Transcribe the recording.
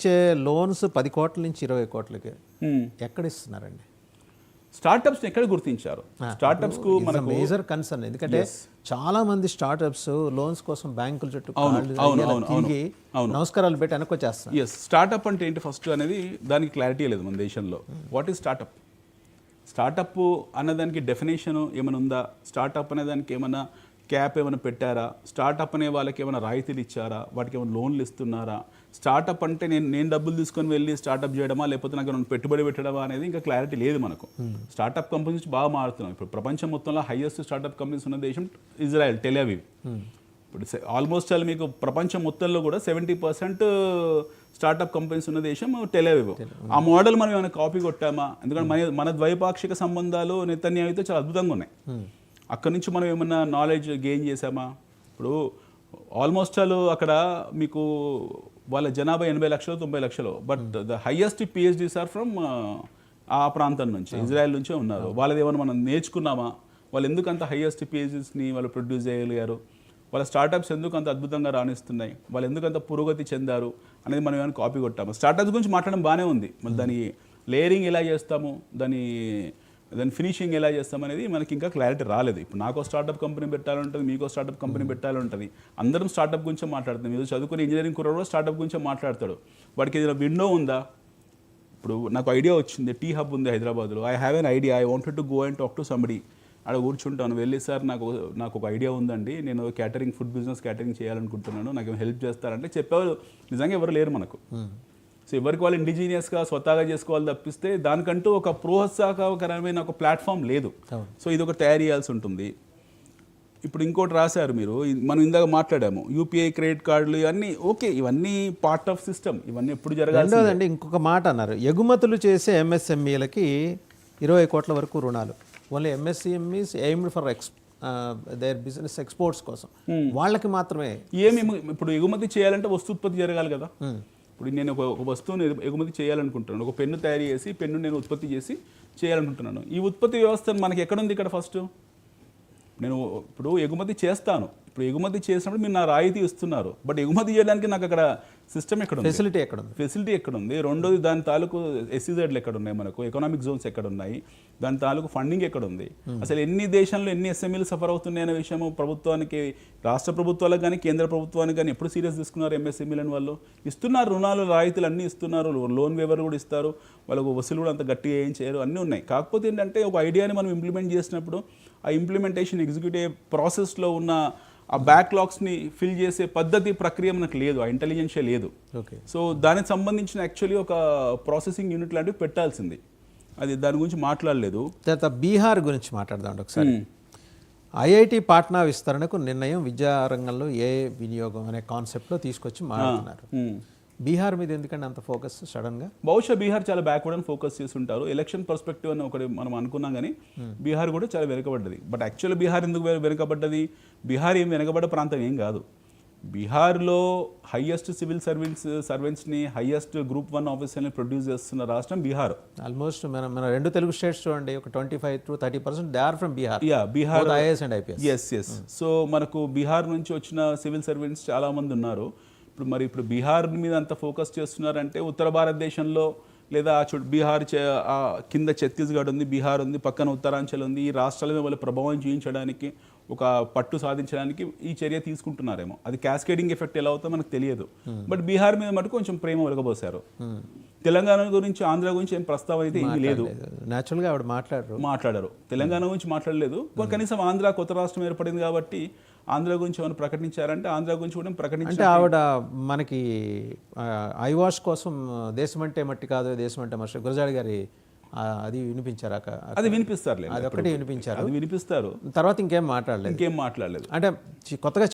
ఇచ్చే లోన్స్ 10 కోట్ల నుంచి 20 కోట్లకి ఎక్కడ ఇస్తున్నారండి? స్టార్టప్స్ ఎక్కడ గుర్తించారు? స్టార్టప్స్ కు మనకు మేజర్ కన్సర్న్. ఎందుకంటే చాలా మంది స్టార్టప్స్ లోన్స్ కోసం బ్యాంకుల చుట్టూ తిరిగి నమస్కారాలు పెట్టి వెనక్కి వచ్చేస్తారు. ఎస్, స్టార్టప్ అంటే ఏంటి ఫస్ట్ అనేది దానికి క్లారిటీ లేదు మన దేశంలో. What is startup? స్టార్టప్ అన్నదానికి డెఫినేషన్ ఏమైనా ఉందా? స్టార్టప్ అనేదానికి ఏమైనా క్యాప్ ఏమైనా పెట్టారా? స్టార్టప్ అనే వాళ్ళకి ఏమైనా రాయితీలు ఇచ్చారా? వాటికి ఏమైనా లోన్లు ఇస్తున్నారా? స్టార్టప్ అంటే నేను డబ్బులు తీసుకొని వెళ్ళి స్టార్టప్ చేయడమా, లేకపోతే నాకు ఏమైనా పెట్టుబడి పెట్టడమా అనేది ఇంకా క్లారిటీ లేదు మనకు. స్టార్టప్ కంపెనీస్ బాగా మారుతున్నాం. ఇప్పుడు ప్రపంచం మొత్తంలో హైయెస్ట్ స్టార్టప్ కంపెనీస్ ఉన్న దేశం ఇజ్రాయెల్, టెల్ అవీవ్. ఇప్పుడు ఆల్మోస్ట్ చాలా మీకు ప్రపంచం మొత్తంలో కూడా 70% స్టార్టప్ కంపెనీస్ ఉన్న దేశం టెల్ అవీవ్. ఆ మోడల్ మనం ఏమైనా కాపీ కొట్టామా? ఎందుకంటే మన ద్వైపాక్షిక సంబంధాలు నెతన్యాహుతో చాలా అద్భుతంగా ఉన్నాయి. అక్కడ నుంచి మనం ఏమన్నా నాలెడ్జ్ గెయిన్ చేసామా? ఇప్పుడు ఆల్మోస్ట్ వాళ్ళు అక్కడ మీకు వాళ్ళ జనాభా 80 లక్షలు 90 లక్షలు, but the highest PhDs are from ఆ ప్రాంతం నుంచి, ఇజ్రాయెల్ నుంచే ఉన్నారు. వాళ్ళది ఏమైనా మనం నేర్చుకున్నామా? వాళ్ళు ఎందుకు అంత హైయెస్ట్ పిహెచ్డీస్ని వాళ్ళు ప్రొడ్యూస్ చేయగలిగారు? వాళ్ళ స్టార్టప్స్ ఎందుకు అంత అద్భుతంగా రాణిస్తున్నాయి? వాళ్ళు ఎందుకు అంత పురోగతి చెందారు అనేది మనం ఏమైనా కాపీ కొట్టాము. స్టార్టప్స్ గురించి మాట్లాడడం బాగానే ఉంది, మళ్ళీ దాని లేయరింగ్ ఎలా చేస్తాము, దాని ఫినిషింగ్ ఎలా చేస్తాం అనేది మనకి ఇంకా క్లారిటీ రాలేదు. ఇప్పుడు నాకు స్టార్టప్ కంపెనీ పెట్టాలంటుంది, మీకు స్టార్టప్ కంపెనీ పెట్టాలంటుంది. అందరం స్టార్టప్ గురించే మాట్లాడుతాం. మీరు చదువుకుని ఇంజనీరింగ్ కూడా స్టార్టప్ గురించే మాట్లాడతాడు. వాడికి ఏదైనా విండో ఉందా? ఇప్పుడు నాకు ఐడియా వచ్చింది, టీ హబ్ ఉంది హైదరాబాద్లో. I have an idea, I wanted to go and talk to somebody. అక్కడ కూర్చుంటాను, వెళ్ళి సార్ నాకు ఒక ఐడియా ఉందండి, నేను క్యాటరింగ్, ఫుడ్ బిజినెస్ క్యాటరింగ్ చేయాలనుకుంటున్నాను, నాకు హెల్ప్ చేస్తారంటే చెప్పేవాళ్ళు నిజంగా ఎవరు లేరు మనకు. సో ఎవరికి వాళ్ళు ఇండిజీనియస్గా స్వతహాగా చేసుకోవాలి తప్పిస్తే దానికంటూ ఒక ప్రోత్సాహకరమైన ఒక ప్లాట్ఫామ్ లేదు. సో ఇది ఒక తయారు చేయాల్సి ఉంటుంది. ఇప్పుడు ఇంకోటి రాశారు మీరు, మనం ఇందాక మాట్లాడాము యూపీఐ క్రెడిట్ కార్డులు, ఇవన్నీ ఓకే, ఇవన్నీ పార్ట్ ఆఫ్ సిస్టమ్, ఇవన్నీ ఎప్పుడు జరగాలి. రెండోదండి, ఇంకొక మాట అన్నారు, ఎగుమతులు చేసే ఎంఎస్ఎంఈలకి 20 కోట్ల వరకు రుణాలు. Only MSMEs aimed for their business exports కోసం, వాళ్ళకి మాత్రమే. ఇప్పుడు ఎగుమతి చేయాలంటే వస్తుత్పత్తి జరగాలి కదా. ఇప్పుడు నేను ఒక వస్తువుని ఎగుమతి చేయాలనుకుంటున్నాను, ఒక పెన్ను తయారు చేసి పెన్ను నేను ఉత్పత్తి చేసి చేయాలనుకుంటున్నాను. ఈ ఉత్పత్తి వ్యవస్థ మనకి ఎక్కడుంది ఇక్కడ? ఫస్ట్ నేను ఇప్పుడు ఎగుమతి చేస్తాను, ఇప్పుడు ఎగుమతి చేసినప్పుడు మీరు నా రాయితీ ఇస్తున్నారు, బట్ ఎగుమతి చేయడానికి నాకు అక్కడ సిస్టమ్ ఎక్కడ ఉంది? ఫెసిలిటీ ఎక్కడ ఉంది? రెండోది దాని తాలూకు ఎస్సీజెడ్లు ఎక్కడ ఉన్నాయి, మనకు ఎకనామిక్ జోన్స్ ఎక్కడ ఉన్నాయి, దాని తాలూకు ఫండింగ్ ఎక్కడ ఉంది, అసలు ఎన్ని దేశంలో ఎన్ని ఎస్ఎంఈలు సఫర్ అవుతున్నాయి అనే విషయం ప్రభుత్వానికి, రాష్ట్ర ప్రభుత్వాలకు కానీ కేంద్ర ప్రభుత్వానికి కానీ ఎప్పుడు సీరియస్ తీసుకున్నారు? ఎంఎస్ఎంఈలను వాళ్ళు ఇస్తున్నారు, రుణాలు రాయితీలు అన్నీ ఇస్తున్నారు, లోన్ వేవర్ కూడా ఇస్తారు, వాళ్ళకు వసూలు కూడా అంత గట్టిగా ఏం చేయరు, అన్నీ ఉన్నాయి. కాకపోతే ఏంటంటే ఒక ఐడియాని మనం ఇంప్లిమెంట్ చేసినప్పుడు ఆ ఇంప్లిమెంటేషన్ ఎగ్జిక్యూటివ్ ప్రాసెస్లో ఉన్న ఆ బ్యాక్లాగ్స్ని ఫిల్ చేసే పద్ధతి ప్రక్రియ మనకు లేదు, ఆ ఇంటెలిజెన్షే లేదు. సో దానికి సంబంధించిన యాక్చువల్లీ ఒక ప్రాసెసింగ్ యూనిట్ లాంటివి పెట్టాల్సింది, అది దాని గురించి మాట్లాడలేదు. తర్వాత బీహార్ గురించి మాట్లాడదాం ఒకసారి. ఐఐటి పాట్నా విస్తరణకు నిర్ణయం, విద్యారంగంలో వినియోగం అనే కాన్సెప్ట్లో తీసుకొచ్చి మాట్లాడుతున్నారు. బీహార్ మీద ఎందుకంటే అంత ఫోకస్ సడన్గా? బహుశా బీహార్ చాలా బ్యాక్వర్డ్ అని ఫోకస్ చేసి ఉంటారు. ఎలక్షన్ పర్స్పెక్టివ్ అని ఒకటి మనం అనుకున్నాం, కానీ బీహార్ కూడా చాలా వెనుకబడ్డది. బట్ యాక్చువల్లీ బీహార్ ఎందుకు వెనుకబడ్డది? బీహార్ ఏం వెనుకబడ్డ ప్రాంతం ఏం కాదు. బీహార్లో హైయెస్ట్ సివిల్ సర్వెంట్స్ని, హైయెస్ట్ గ్రూప్ 1 ఆఫీసర్ని ప్రొడ్యూస్ చేస్తున్న రాష్ట్రం బీహార్. ఆల్మోస్ట్ మన 2 తెలుగు స్టేట్స్ చూడండి, ఒక 25 to 30% they are from Bihar. Bihar IAS and IPS. Yes. So మనకు బీహార్ నుంచి వచ్చిన సివిల్ సర్వెంట్స్ చాలా మంది ఉన్నారు. ఇప్పుడు బీహార్ మీద అంత ఫోకస్ చేస్తున్నారంటే ఉత్తర భారతదేశంలో లేదా బీహార్ కింద ఛత్తీస్గఢ్ ఉంది, బీహార్ ఉంది, పక్కన ఉత్తరాంచల్ ఉంది, ఈ రాష్ట్రాల మీద వాళ్ళ ప్రభావం చూపించడానికి, ఒక పట్టు సాధించడానికి ఈ చర్య తీసుకుంటున్నారేమో. అది క్యాస్కేడింగ్ ఎఫెక్ట్ ఎలా అవుతుందో మనకు తెలియదు. బట్ బీహార్ మీద మటుకు కొంచెం ప్రేమ వెలగబోసారు. తెలంగాణ గురించి, ఆంధ్ర గురించి ఏం ప్రస్తావన అయితే ఏమీ లేదు. న్యాచురల్గా ఆవిడ మాట్లాడారు. తెలంగాణ గురించి మాట్లాడలేదు. కనీసం ఆంధ్ర కొత్త రాష్ట్రం ఏర్పడింది కాబట్టి ఆంధ్ర గురించి ఏమైనా ప్రకటించారంటే ఆంధ్ర గురించి కూడా ప్రకటించారు. అంటే ఆవిడ మనకి ఐవాష్ కోసం దేశం అంటే మట్టి కాదు, దేశం అంటే మట్టి, గురజాడ గారి అది వినిపించారు. అది వినిపిస్తారు, అది ఒకటి వినిపించారు, అది వినిపిస్తారు. తర్వాత ఇంకేం మాట్లాడలేదు అంటే కొత్తగా